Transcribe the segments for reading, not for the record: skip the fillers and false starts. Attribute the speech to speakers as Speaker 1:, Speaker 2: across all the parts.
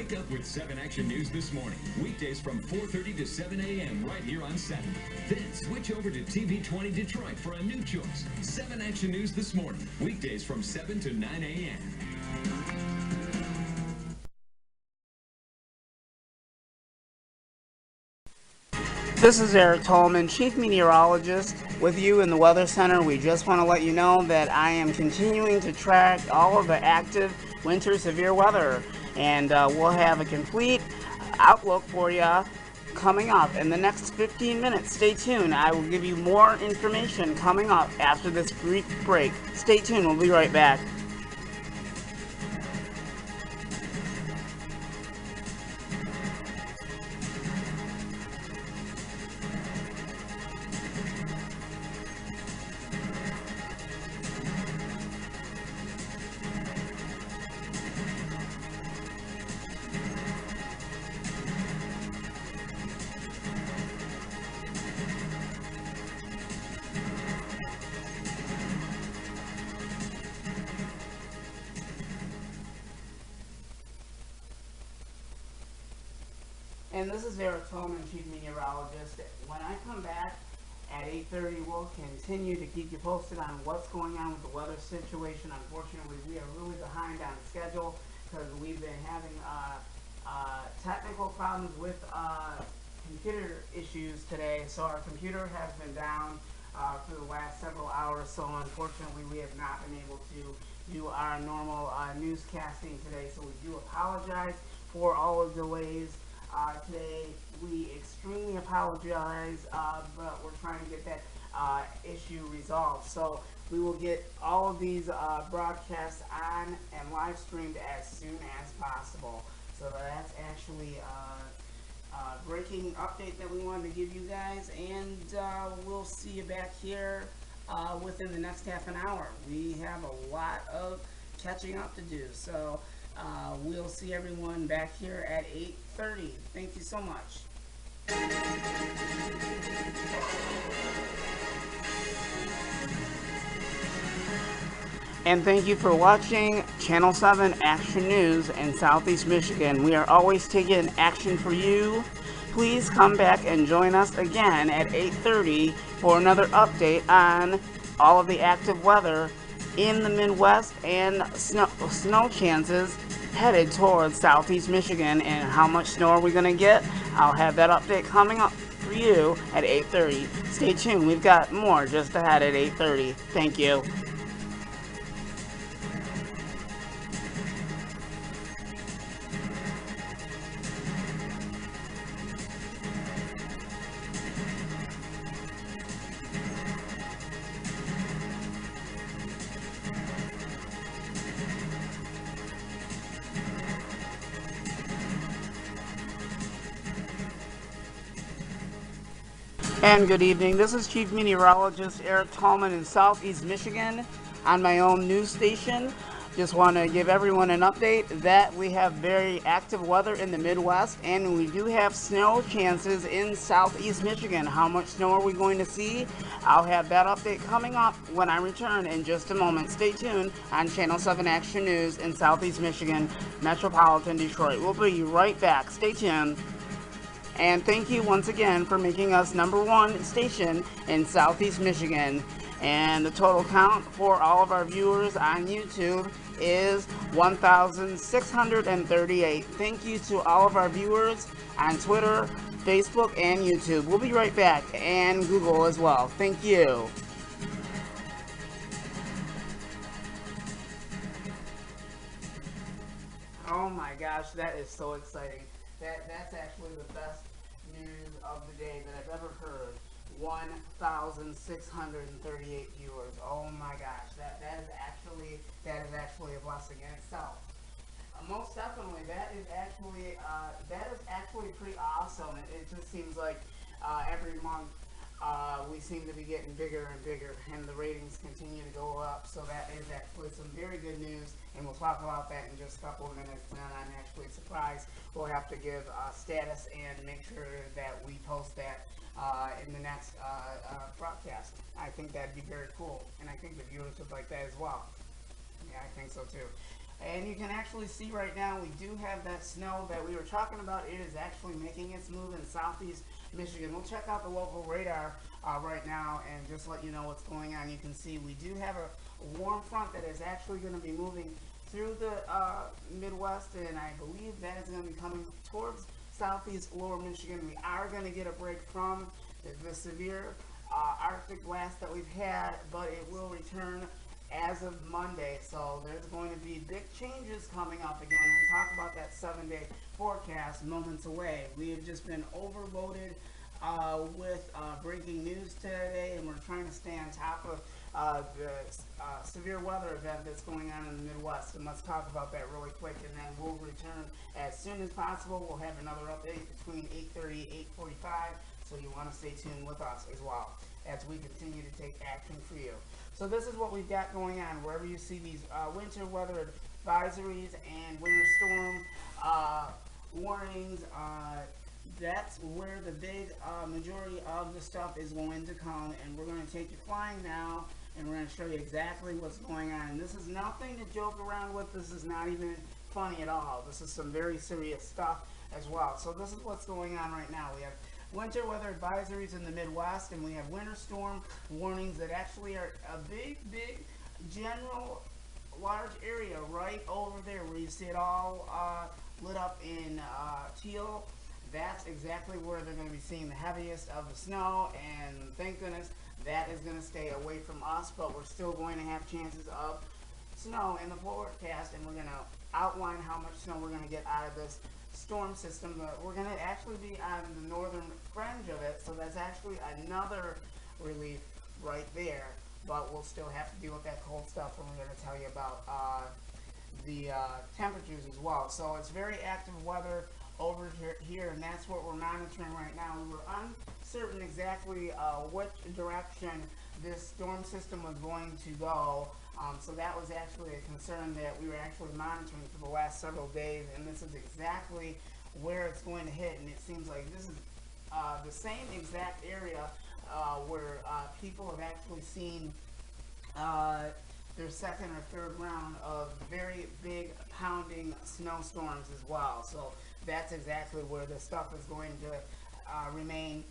Speaker 1: Wake up with 7 Action News this morning. Weekdays from 4:30 to 7 a.m. right here on 7. Then switch over to TV 20 Detroit for a new choice. 7 Action News this morning. Weekdays from 7 to 9 a.m.
Speaker 2: This is Eric Tolman, Chief Meteorologist, with you in the Weather Center. We just want to let you know that I am continuing to track all of the active winter severe weather, and we'll have a complete outlook for you coming up in the next 15 minutes. Stay tuned. I will give you more information coming up after this brief break. Stay tuned. We'll be right back. And this is Eric Tolman, Chief Meteorologist. When I come back at 8:30, we'll continue to keep you posted on what's going on with the weather situation. Unfortunately, we are really behind on schedule because we've been having technical problems with computer issues today. So our computer has been down for the last several hours. So unfortunately, we have not been able to do our normal newscasting today. So we do apologize for all of the delays. Today, we extremely apologize, but we're trying to get that issue resolved. So we will get all of these broadcasts on and live streamed as soon as possible. So that's actually a breaking update that we wanted to give you guys, and we'll see you back here within the next half an hour. We have a lot of catching up to do. So we'll see everyone back here at 8:30. Thank you so much. And thank you for watching Channel 7 Action News in Southeast Michigan. We are always taking action for you. Please come back and join us again at 8:30 for another update on all of the active weather in the Midwest and snow chances headed towards Southeast Michigan. And how much snow are we going to get? I'll have that update coming up for you at 8:30. Stay tuned. We've got more just ahead at 8:30. Thank you. And good evening. This is Chief Meteorologist Eric Tolman in Southeast Michigan on my own news station. Just want to give everyone an update that we have very active weather in the Midwest, and we do have snow chances in Southeast Michigan. How much snow are we going to see? I'll have that update coming up when I return in just a moment. Stay tuned on Channel 7 Action News in Southeast Michigan, Metropolitan Detroit. We'll be right back. Stay tuned. And thank you once again for making us #1 station in Southeast Michigan. And the total count for all of our viewers on YouTube is 1,638. Thank you to all of our viewers on Twitter, Facebook, and YouTube. We'll be right back, and Google as well. Thank you. Oh my gosh, that is so exciting. That's actually the best news of the day that I've ever heard. 1,638 viewers. Oh my gosh, that is actually a blessing in itself. Most definitely, that is actually pretty awesome. It just seems like every month we seem to be getting bigger and bigger, and the ratings continue to go up. So that is actually some very good news, and we'll talk about that in just a couple of minutes. And I'm actually surprised. We'll have to give status and make sure that we post that in the next broadcast. I think that'd be very cool, and I think the viewers would like that as well. Yeah, I think so too. And you can actually see right now we do have that snow that we were talking about. It is actually making its move in southeast Michigan. We'll check out the local radar right now and just let you know what's going on. You can see we do have a warm front that is actually going to be moving through the Midwest, and I believe that is going to be coming towards southeast lower Michigan. We are going to get a break from the severe Arctic blast that we've had, but it will return as of Monday. So there's going to be big changes coming up again. We'll talk about that 7-day forecast moments away. We have just been overloaded with breaking news today, and we're trying to stay on top of the severe weather event that's going on in the Midwest. And let's talk about that really quick, and then we'll return as soon as possible. We'll have another update between 8:30 and 8:45, so you want to stay tuned with us as well as we continue to take action for you. So this is what we've got going on. Wherever you see these winter weather advisories and winter storm warnings, that's where the big majority of the stuff is going to come. And we're going to take you flying now, and we're going to show you exactly what's going on. And this is nothing to joke around with. This is not even funny at all. This is some very serious stuff as well. So this is what's going on right now. We have winter weather advisories in the Midwest, and we have winter storm warnings that actually are a big general large area right over there where you see it all lit up in teal. That's exactly where they're going to be seeing the heaviest of the snow, and thank goodness that is going to stay away from us, but we're still going to have chances of snow in the forecast, and we're going to outline how much snow we're going to get out of this storm system. But we're going to actually be on the northern fringe of it, so that's actually another relief right there, but we'll still have to deal with that cold stuff, and we're going to tell you about the temperatures as well. So it's very active weather over here, and that's what we're monitoring right now. We were uncertain exactly which direction this storm system was going to go, so that was actually a concern that we were actually monitoring for the last several days, and this is exactly where it's going to hit. And it seems like this is the same exact area where people have actually seen their second or third round of very big pounding snowstorms as well. So that's exactly where this stuff is going to remain.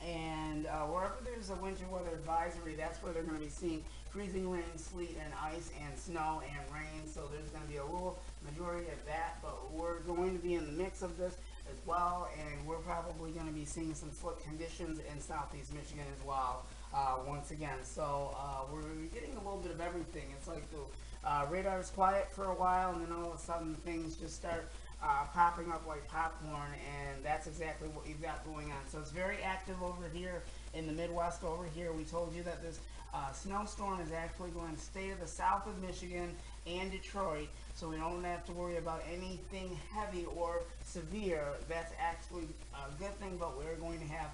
Speaker 2: And wherever there's a winter weather advisory, that's where they're going to be seeing freezing rain, sleet, and ice, and snow, and rain. So there's going to be a little majority of that, but we're going to be in the mix of this as well, and we're probably going to be seeing some slick conditions in southeast Michigan as well, once again. So we're getting a little bit of everything. It's like the radar is quiet for a while, and then all of a sudden things just start popping up like popcorn, and that's exactly what you've got going on. So it's very active over here in the Midwest. Over here, we told you that this snowstorm is actually going to stay to the south of Michigan and Detroit, so we don't have to worry about anything heavy or severe. That's actually a good thing, but we're going to have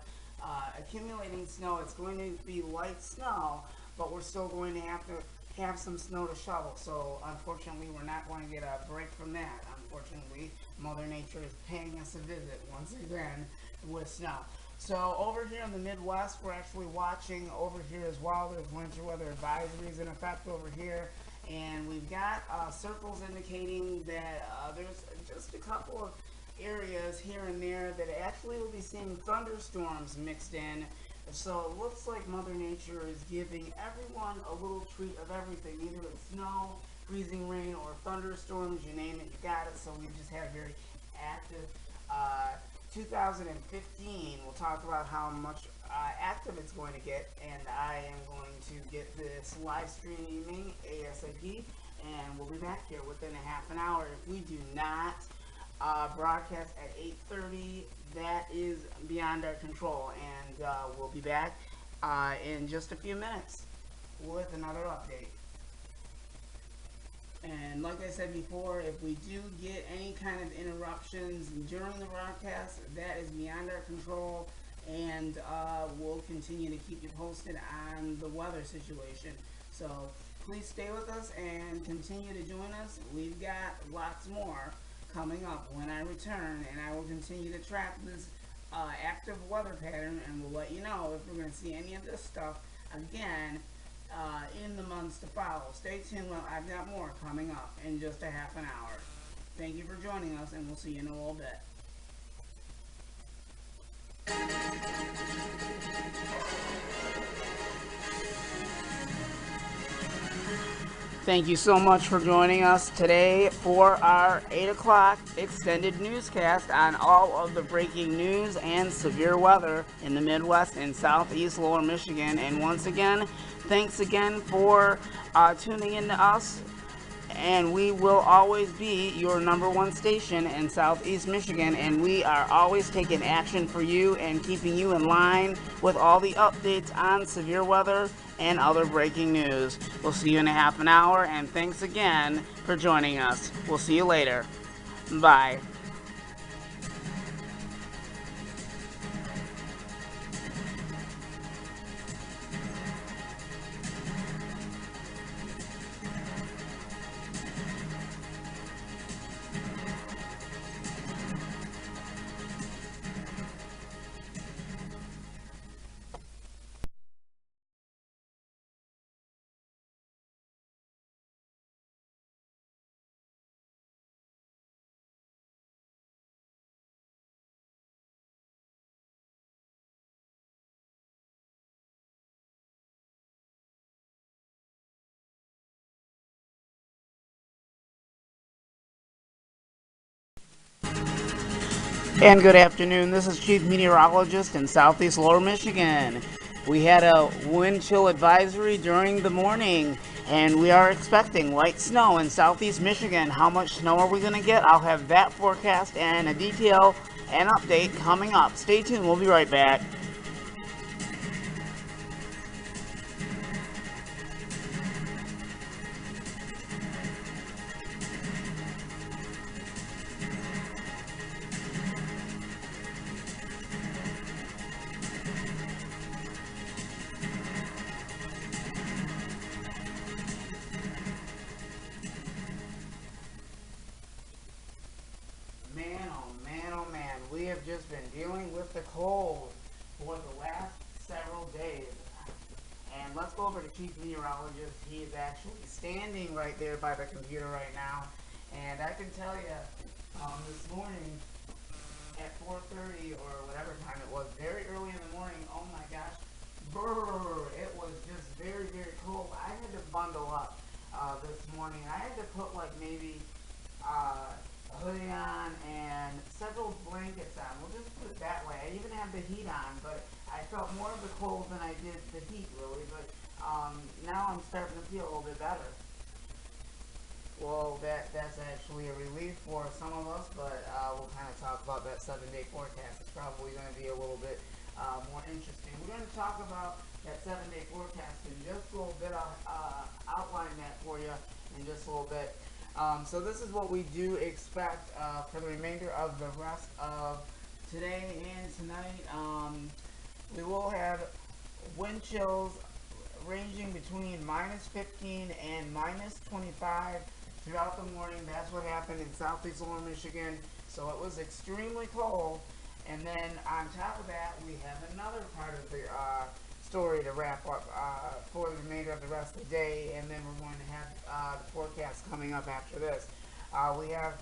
Speaker 2: accumulating snow. It's going to be light snow, but we're still going to have some snow to shovel. So unfortunately, we're not going to get a break from that. Unfortunately, Mother Nature is paying us a visit once again with snow. So over here in the Midwest, we're actually watching over here as well. There's winter weather advisories in effect over here, and we've got circles indicating that there's just a couple of areas here and there that actually will be seeing thunderstorms mixed in. So it looks like Mother Nature is giving everyone a little treat of everything. Either it's snow, freezing rain, or thunderstorms, you name it, you got it. So we've just had a very active 2015. We'll talk about how much active it's going to get, and I am going to get this live streaming ASAP, and we'll be back here within a half an hour. If we do not broadcast at 8:30, that is beyond our control, and we'll be back in just a few minutes with another update. And like I said before, if we do get any kind of interruptions during the broadcast, that is beyond our control, and we'll continue to keep you posted on the weather situation. So please stay with us and continue to join us. We've got lots more coming up when I return, and I will continue to track this active weather pattern, and we'll let you know if we're going to see any of this stuff again in the months to follow. Stay tuned. Well, I've got more coming up in just a half an hour. Thank you for joining us, and we'll see you in a little bit. Thank you so much for joining us today for our 8 o'clock extended newscast on all of the breaking news and severe weather in the Midwest and Southeast Lower Michigan. And once again, thanks again for tuning in to us. And we will always be your #1 station in Southeast Michigan, and we are always taking action for you and keeping you in line with all the updates on severe weather and other breaking news. We'll see you in a half an hour, and thanks again for joining us. We'll see you later. Bye. And good afternoon, this is Chief Meteorologist in Southeast Lower Michigan. We had a wind chill advisory during the morning, and we are expecting light snow in Southeast Michigan. How much snow are we going to get? I'll have that forecast and a detail and update coming up. Stay tuned, we'll be right back. We have just been dealing with the cold for the last several days. And let's go over to Chief Meteorologist. He is actually standing right there by the computer right now. And I can tell you, this morning at 4:30 or whatever time it was, very early in the morning, oh my gosh, brrr, it was just very, very cold. I had to bundle up this morning. I had to put like maybe a hoodie on and several blankets on. We'll just put it that way. I even have the heat on, but I felt more of the cold than I did the heat, really. But now I'm starting to feel a little bit better. Well, that's actually a relief for some of us, but we'll kind of talk about that 7-day forecast. It's probably going to be a little bit more interesting. We're going to talk about that 7-day forecast in just a little bit. I'll outline that for you in just a little bit. So this is what we do expect for the remainder of the rest of today and tonight. We will have wind chills ranging between -15 and -25 throughout the morning. That's what happened in Southeast Lower Michigan. So it was extremely cold. And then on top of that, we have another part of the story to wrap up for the remainder of the rest of the day, and then we're going to have the forecast coming up after this. We have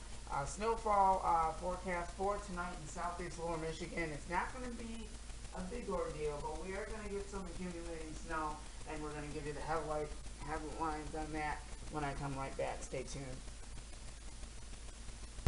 Speaker 2: snowfall forecast for tonight in Southeast Lower Michigan. It's not going to be a big ordeal, but we are going to get some accumulating snow, and we're going to give you the headlines on that when I come right back. Stay tuned.